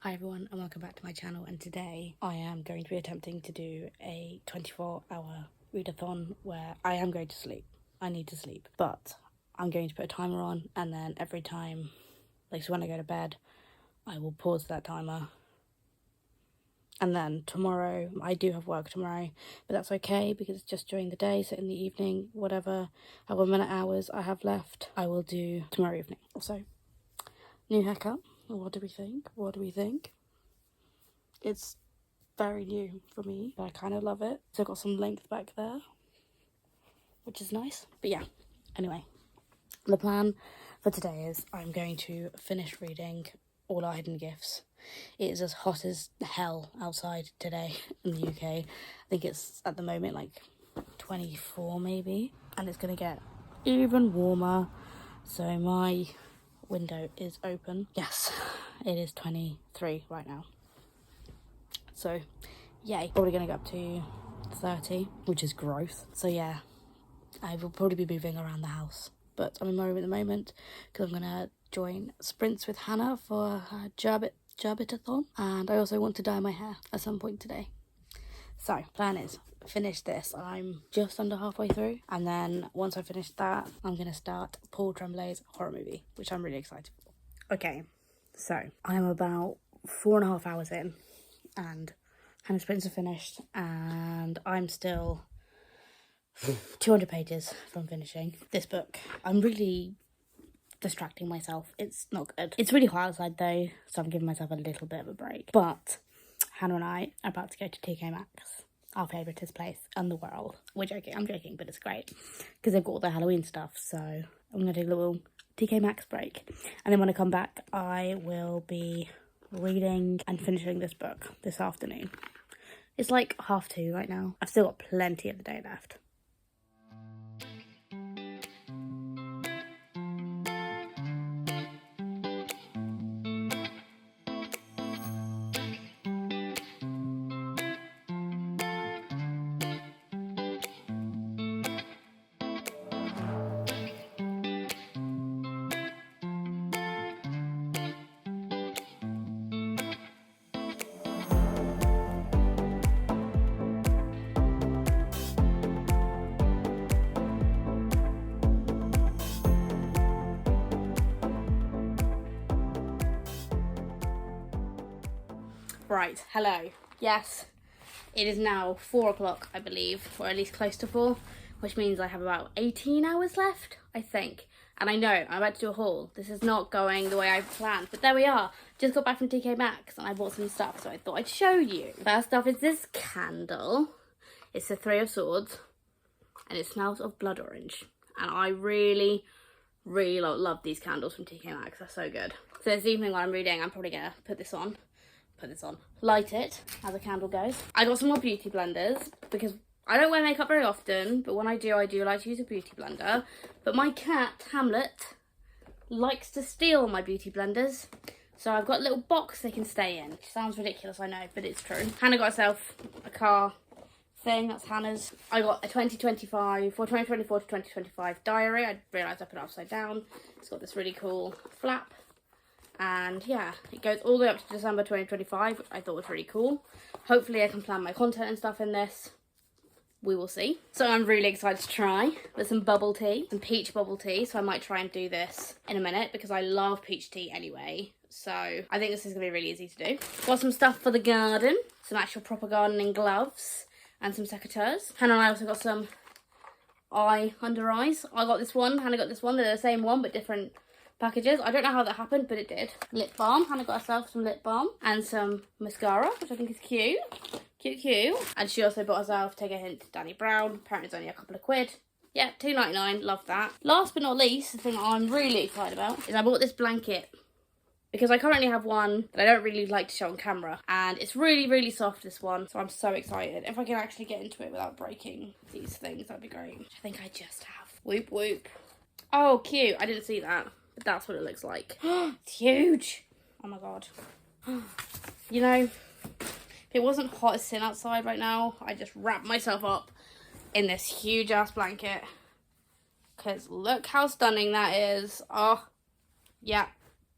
Hi everyone and welcome back to my channel, and today I am going to be attempting to do a 24-hour readathon where I am going to sleep. I need to sleep, but I'm going to put a timer on, and then every time, so when I go to bed, I will pause that timer. And then tomorrow, I do have work tomorrow, but that's okay because it's just during the day, so in the evening, however many hours I have left, I will do tomorrow evening. Also, new haircut. What do we think? It's very new for me, but I kind of love it. So I've got some length back there, which is nice. But yeah, anyway, the plan for today is I'm going to finish reading All Our Hidden Gifts. It is as hot as hell outside today in the UK. I think it's at the moment like 24 maybe, and it's going to get even warmer. So my window is open. Yes, it is 23 right now. So, yay. Probably going to go up to 30, which is gross. So yeah, I will probably be moving around the house. But I'm in my room at the moment because I'm going to join sprints with Hannah for her readathon. And I also want to dye my hair at some point today. So, plan is finish this. I'm just under halfway through. And then once I finish that, I'm going to start Paul Tremblay's horror movie, which I'm really excited for. Okay, so I'm about 4.5 hours in. And Hannah's sprints are finished, and I'm still 200 pages from finishing this book. I'm really distracting myself. It's not good. It's really hot outside though, so I'm giving myself a little bit of a break. But Hannah and I are about to go to TK Maxx, our favouriteest place in the world. I'm joking, but it's great because they've got all the Halloween stuff. So I'm going to take a little TK Maxx break, and then when I come back, I will be reading and finishing this book this afternoon. It's like 2:30 right now. I've still got plenty of the day left. Right, hello. Yes, it is now 4 o'clock, I believe, or at least close to 4, which means I have about 18 hours left, I think. And I know, I'm about to do a haul. This is not going the way I planned, but there we are. Just got back from TK Maxx and I bought some stuff, so I thought I'd show you. First off is this candle. It's the Three of Swords, and it smells of blood orange. And I really love these candles from TK Maxx. They're so good. So this evening while I'm reading, I'm probably gonna put this on, light it as a candle goes. I got some more beauty blenders because I don't wear makeup very often, but when I do like to use a beauty blender. But my cat, Hamlet, likes to steal my beauty blenders. So I've got a little box they can stay in. Which sounds ridiculous, I know, but it's true. Hannah got herself a car thing, that's Hannah's. I got a 2024 to 2025 diary. I realised I put it upside down. It's got this really cool flap. And yeah, it goes all the way up to December 2025, which I thought was really cool. Hopefully I can plan my content and stuff in this. We will see. So I'm really excited to try with some bubble tea, some peach bubble tea. So I might try and do this in a minute because I love peach tea anyway. So I think this is going to be really easy to do. Got some stuff for the garden, some actual proper gardening gloves and some secateurs. Hannah and I also got some under eyes. I got this one, Hannah got this one. They're the same one but different packages. I don't know how that happened, but it did. Lip balm. Hannah got herself some lip balm and some mascara, which I think is cute. Cute. And she also bought herself, take a hint, Danny Brown. Apparently it's only a couple of quid. Yeah, £2.99. Love that. Last but not least, the thing I'm really excited about is I bought this blanket because I currently have one that I don't really like to show on camera, and it's really soft, this one, so I'm so excited. If I can actually get into it without breaking these things, that'd be great. Which I think I just have. Whoop. Oh, cute. I didn't see that. But that's what it looks like. It's huge. Oh my god. You know, if it wasn't hot as sin outside right now, I'd just wrap myself up in this huge ass blanket. Because look how stunning that is. Oh, yeah.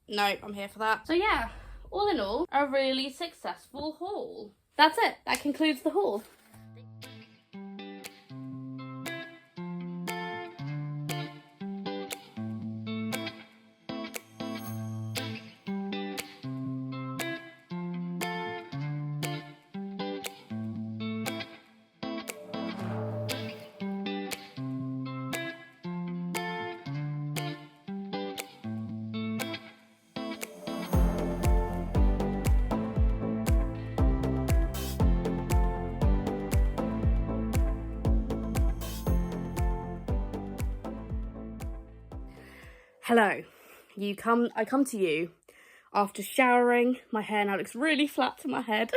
No, I'm here for that. So yeah, all in all, a really successful haul. That's it. That concludes the haul. Hello. I come to you after showering. My hair now looks really flat to my head.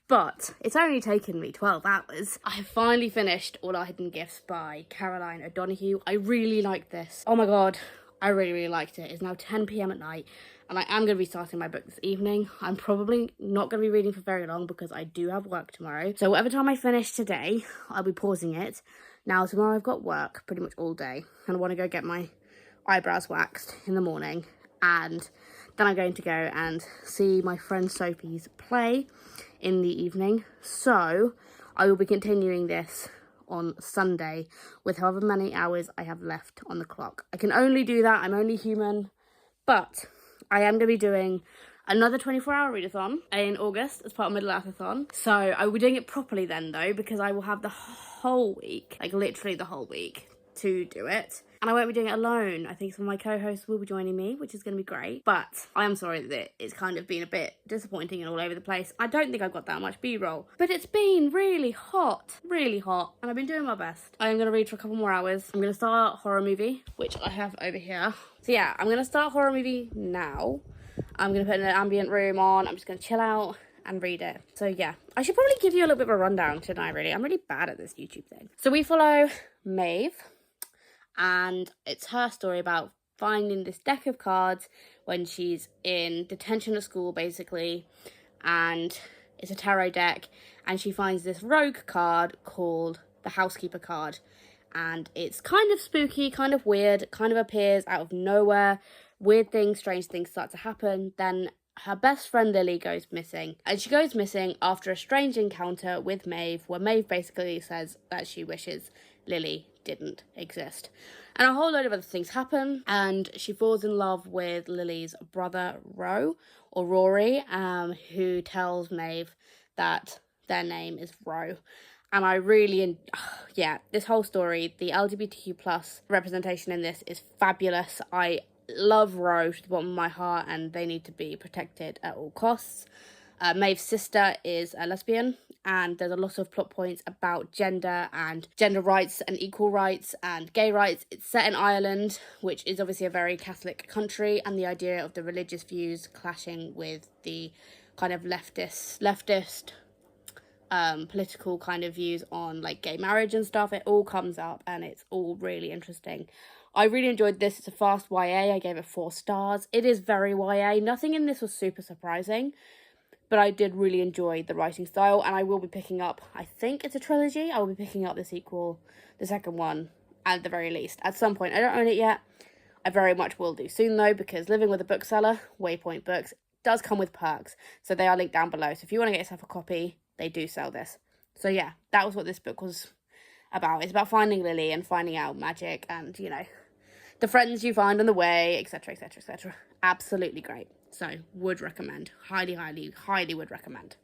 But it's only taken me 12 hours. I have finally finished All Our Hidden Gifts by Caroline O'Donoghue. I really liked this. Oh my god, I really, really liked it. It's now 10 p.m. at night, and I am going to be starting my book this evening. I'm probably not going to be reading for very long because I do have work tomorrow. So whatever time I finish today, I'll be pausing it. Now tomorrow I've got work pretty much all day, and I want to go get my eyebrows waxed in the morning, and then I'm going to go and see my friend Sophie's play in the evening. So I will be continuing this on Sunday with however many hours I have left on the clock. I can only do that, I'm only human, but I am going to be doing another 24-hour readathon in August as part of readathon. So I will be doing it properly then though, because I will have the whole week, like literally the whole week, to do it. And I won't be doing it alone. I think some of my co-hosts will be joining me, which is going to be great. But I am sorry that it's kind of been a bit disappointing and all over the place. I don't think I've got that much B-roll. But it's been really hot. Really hot. And I've been doing my best. I am going to read for a couple more hours. I'm going to start horror movie, which I have over here. So yeah, I'm going to start horror movie now. I'm going to put an ambient room on. I'm just going to chill out and read it. So yeah, I should probably give you a little bit of a rundown, shouldn't I, really? I'm really bad at this YouTube thing. So we follow Maeve, and it's her story about finding this deck of cards when she's in detention at school, basically, and it's a tarot deck, and she finds this rogue card called the Housekeeper card, and it's kind of spooky, kind of weird, kind of appears out of nowhere. Weird things, strange things start to happen. Then her best friend Lily goes missing, and she goes missing after a strange encounter with Maeve, where Maeve basically says that she wishes Lily didn't exist. And a whole load of other things happen, and she falls in love with Lily's brother Rory, who tells Maeve that their name is Ro. And I really, this whole story, the LGBTQ plus representation in this is fabulous. I love Ro to the bottom of my heart, and they need to be protected at all costs. Maeve's sister is a lesbian, and there's a lot of plot points about gender and gender rights and equal rights and gay rights. It's set in Ireland, which is obviously a very Catholic country, and the idea of the religious views clashing with the kind of leftist political kind of views on like gay marriage and stuff. It all comes up, and it's all really interesting. I really enjoyed this. It's a fast YA. I gave it 4 stars. It is very YA. Nothing in this was super surprising, but I did really enjoy the writing style, and I will be picking up, I think it's a trilogy, I will be picking up the sequel, the second one, at the very least, at some point. I don't own it yet. I very much will do soon, though, because living with a bookseller, Waypoint Books, does come with perks, so they are linked down below. So if you want to get yourself a copy, they do sell this. So yeah, that was what this book was about. It's about finding Lily and finding out magic and, you know, the friends you find on the way, etc, etc, etc. Absolutely great. So, would recommend. Highly, highly, highly would recommend.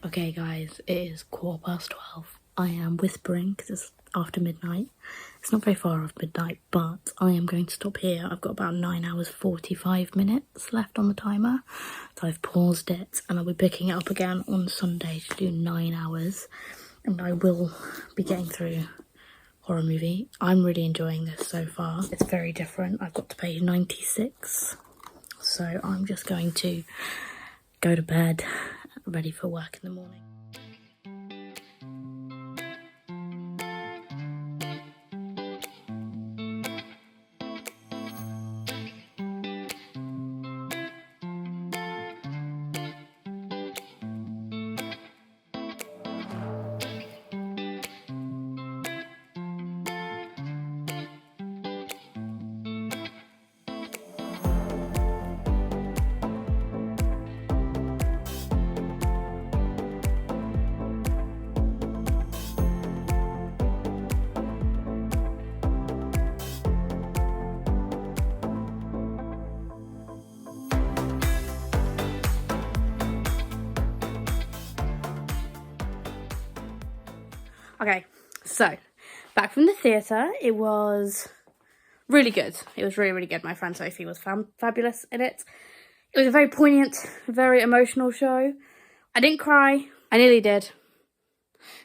Okay guys, it is 12:15. I am whispering because it's after midnight. It's not very far off midnight, but I am going to stop here. I've got about 9 hours 45 minutes left on the timer. So I've paused it and I'll be picking it up again on Sunday to do 9 hours. And I will be getting through horror movie. I'm really enjoying this so far. It's very different. I've got to page 96. So I'm just going to go to bed, ready for work in the morning. Okay, so back from the theatre. It was really good. It was really, really good. My friend Sophie was fabulous in it. It was a very poignant, very emotional show. I didn't cry. I nearly did.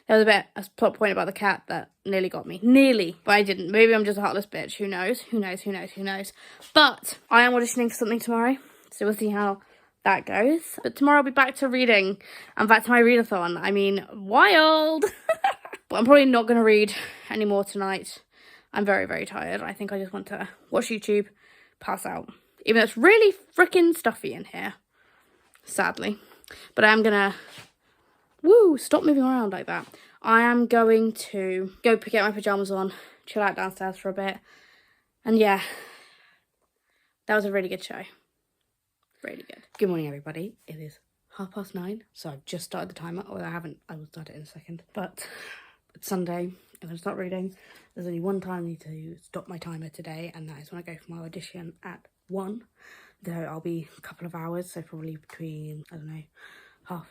There was a plot point about the cat that nearly got me. Nearly, but I didn't. Maybe I'm just a heartless bitch. Who knows? Who knows? Who knows? Who knows? But I am auditioning for something tomorrow, so we'll see how that goes. But tomorrow I'll be back to reading and back to my readathon. I mean, wild. But I'm probably not going to read anymore tonight. I'm very, very tired. I think I just want to watch YouTube, pass out. Even though it's really freaking stuffy in here, sadly. But I am going to, stop moving around like that. I am going to go get my pyjamas on, chill out downstairs for a bit. And yeah, that was a really good show. Really good. Good morning, everybody. It is 9:30, so I've just started the timer. Although I will start it in a second. But it's Sunday. I'm going to start reading. There's only one time I need to stop my timer today, and that is when I go for my audition at 1. Though I'll be a couple of hours, so probably between, I don't know,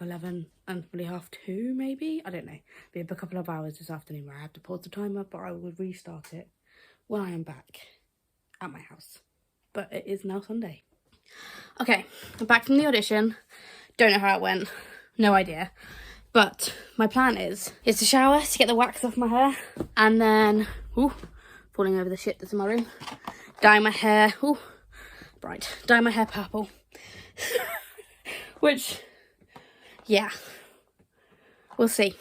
11:30 and probably 2:30 maybe. I don't know. Be a couple of hours this afternoon where I have to pause the timer, but I will restart it when I am back at my house. But it is now Sunday. Okay, I'm back from the audition. Don't know how it went. No idea. But my plan is to shower, to get the wax off my hair, and then, falling over the shit that's in my room, dye my hair, dye my hair purple. Which, yeah, we'll see.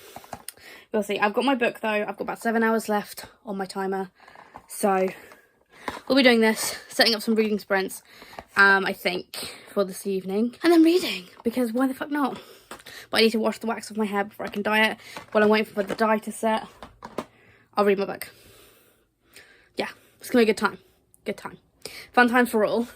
We'll see. I've got my book though. I've got about 7 hours left on my timer. So we'll be doing this, setting up some reading sprints, I think, for this evening. And then reading, because why the fuck not? But I need to wash the wax off my hair before I can dye it. While I'm waiting for the dye to set, I'll read my book. Yeah, it's gonna be a good time. Good time. Fun times for all.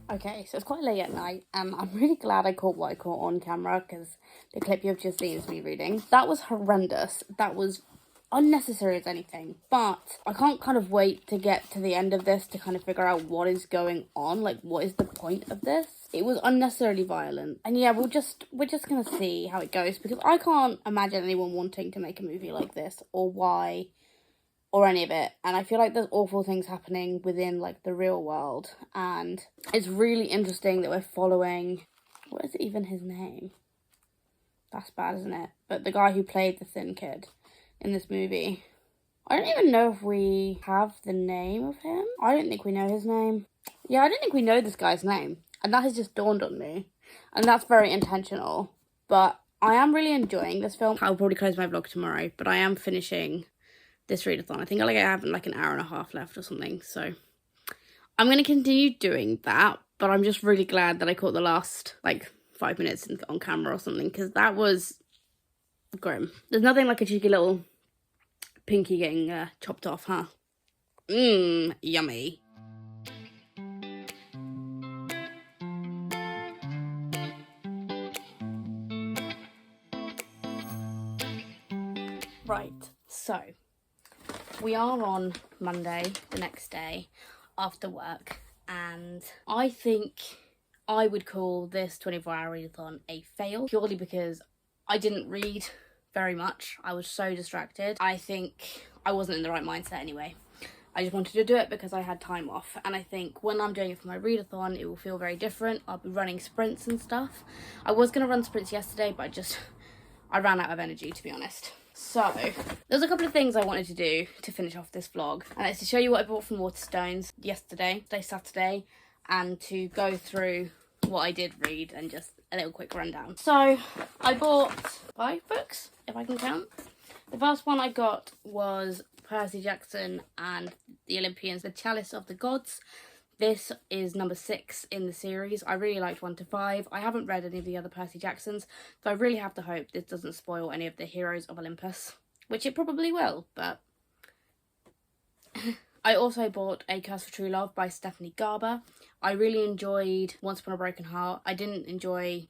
Okay, so it's quite late at night, and I'm really glad I caught what I caught on camera, because the clip you've just seen is me reading. That was horrendous. That was unnecessary as anything, but I can't kind of wait to get to the end of this to kind of figure out what is going on, like what is the point of this. It was unnecessarily violent, and yeah, we're just gonna see how it goes, because I can't imagine anyone wanting to make a movie like this, or why, or any of it. And I feel like there's awful things happening within like the real world, and it's really interesting that we're following, what is even his name? That's bad, isn't it? But the guy who played the thin kid in this movie, I don't even know if we have the name of him. I don't think we know his name. Yeah, I don't think we know this guy's name. And that has just dawned on me. And that's very intentional. But I am really enjoying this film. I'll probably close my vlog tomorrow, but I am finishing this readathon. I think I have like an hour and a half left or something. So I'm going to continue doing that. But I'm just really glad that I caught the last like 5 minutes on camera or something. Because that was grim. There's nothing like a cheeky little pinky getting chopped off, huh? Yummy. Right, so we are on Monday, the next day, after work, and I think I would call this 24-hour readathon a fail, purely because I didn't read very much. I was so distracted. I think I wasn't in the right mindset anyway. I just wanted to do it because I had time off, and I think when I'm doing it for my readathon, it will feel very different. I'll be running sprints and stuff. I was going to run sprints yesterday, but I ran out of energy, to be honest. So, there's a couple of things I wanted to do to finish off this vlog, and it's to show you what I bought from Waterstones yesterday, Saturday, and to go through what I did read and just a little quick rundown. So, I bought 5 books, if I can count. The first one I got was Percy Jackson and the Olympians, The Chalice of the Gods. This is number 6 in the series. I really liked 1 to 5. I haven't read any of the other Percy Jacksons, so I really have to hope this doesn't spoil any of the heroes of Olympus, which it probably will, but... I also bought A Curse for True Love by Stephanie Garber. I really enjoyed Once Upon a Broken Heart. I didn't enjoy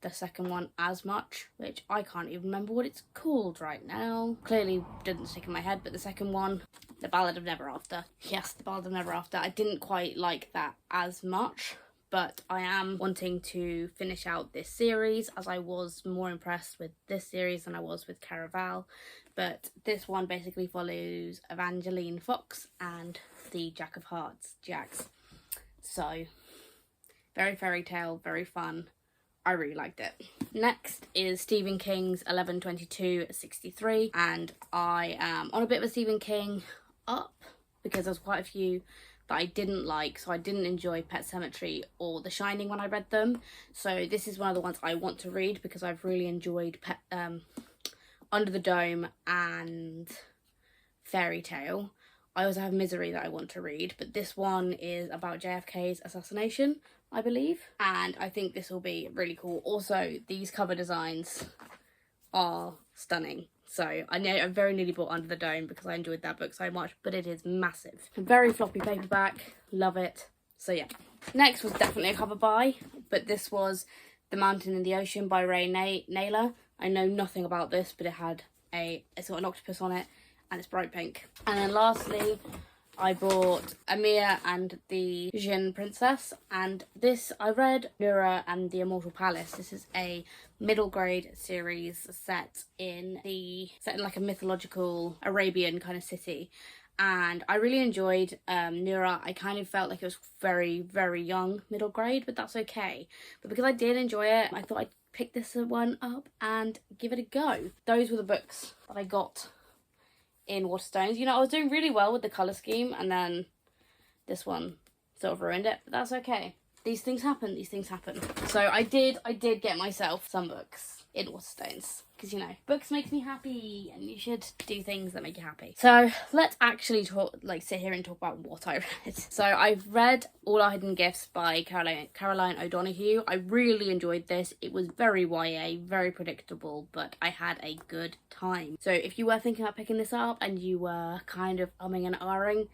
the second one as much, which I can't even remember what it's called right now. Clearly didn't stick in my head, but the second one, The Ballad of Never After. Yes, The Ballad of Never After. I didn't quite like that as much, but I am wanting to finish out this series, as I was more impressed with this series than I was with Caraval. But this one basically follows Evangeline Fox and the Jack of Hearts, Jax. So, very fairy tale, very fun. I really liked it. Next is Stephen King's 11/22/63, and I am on a bit of a Stephen King up because there's quite a few that I didn't like. So I didn't enjoy Pet Sematary or The Shining when I read them. So this is one of the ones I want to read because I've really enjoyed Under the Dome and Fairy Tale. I also have Misery that I want to read, but this one is about JFK's assassination, I believe, and I think this will be really cool. Also, these cover designs are stunning. So I very nearly bought Under the Dome because I enjoyed that book so much, but it is massive. Very floppy paperback, love it. So yeah. Next was definitely a cover buy, but this was The Mountain in the Ocean by Ray Naylor. I know nothing about this, but it's got an octopus on it, and it's bright pink. And then lastly, I bought Amir and the Jinn Princess, and this I read Nura and the Immortal Palace. This is a middle grade series set in like a mythological Arabian kind of city, and I really enjoyed Nura. I kind of felt like it was very, very young middle grade, but that's okay. But because I did enjoy it, I thought I'd pick this one up and give it a go. Those were the books that I got in Waterstones. You know, I was doing really well with the colour scheme, and then this one sort of ruined it, but that's okay. These things happen, So I did get myself some books in Waterstones, because, you know, books makes me happy, and you should do things that make you happy. So let's actually sit here and talk about what I read. So I've read All Our Hidden Gifts by Caroline O'Donoghue. I really enjoyed this. It was very YA, very predictable, but I had a good time. So if you were thinking about picking this up and you were kind of umming and ahhing,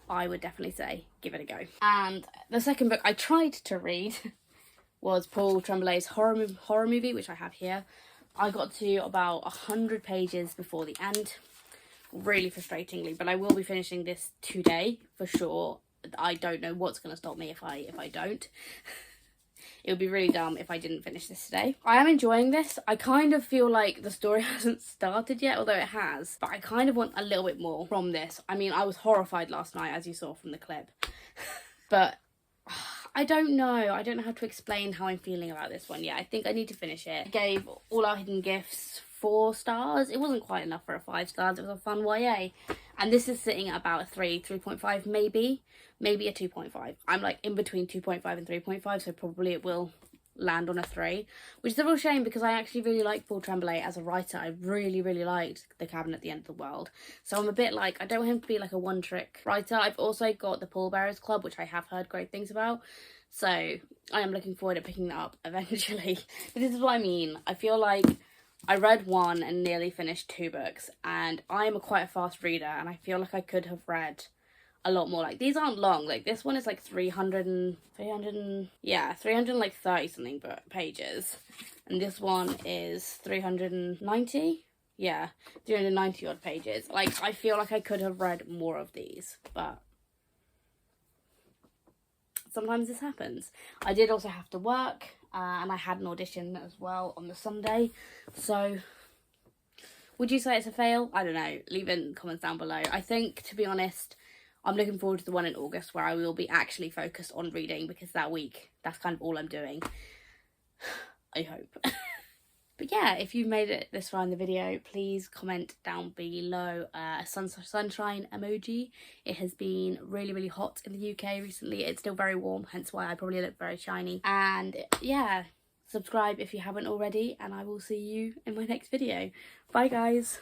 I would definitely say give it a go. And the second book I tried to read was Paul Tremblay's horror movie, which I have here. I got to about 100 pages before the end, really frustratingly, but I will be finishing this today for sure. I don't know what's going to stop me if I don't. It would be really dumb if I didn't finish this today. I am enjoying this. I kind of feel like the story hasn't started yet, although it has, but I kind of want a little bit more from this. I mean, I was horrified last night, as you saw from the clip, but I don't know. I don't know how to explain how I'm feeling about this one yet. I think I need to finish it. I gave All Our Hidden Gifts 4 stars. It wasn't quite enough for a 5 stars. It was a fun YA. And this is sitting at about a 3.5 maybe a 2.5. I'm like in between 2.5 and 3.5, so probably it will land on a 3, which is a real shame because I actually really like Paul Tremblay as a writer. I really liked The Cabin at the End of the World, so I'm a bit like, I don't want him to be like a one-trick writer. I've also got The Pallbearers Club, which I have heard great things about, so I am looking forward to picking that up eventually. But this is what I mean, I feel like I read 1 and nearly finished 2 books, and I am quite a fast reader, and I feel like I could have read a lot more. Like, these aren't long. Like, this one is like 330 something pages, and this one is 390 odd pages. Like, I feel like I could have read more of these, but sometimes this happens. I did also have to work, and I had an audition as well on the Sunday, so would you say it's a fail? I don't know, leave it in the comments down below. I think, to be honest, I'm looking forward to the one in August where I will be actually focused on reading, because that week, that's kind of all I'm doing. I hope. But yeah, if you've made it this far in the video, please comment down below a sunshine emoji. It has been really hot in the UK recently. It's still very warm, hence why I probably look very shiny. And yeah, subscribe if you haven't already, and I will see you in my next video. Bye guys.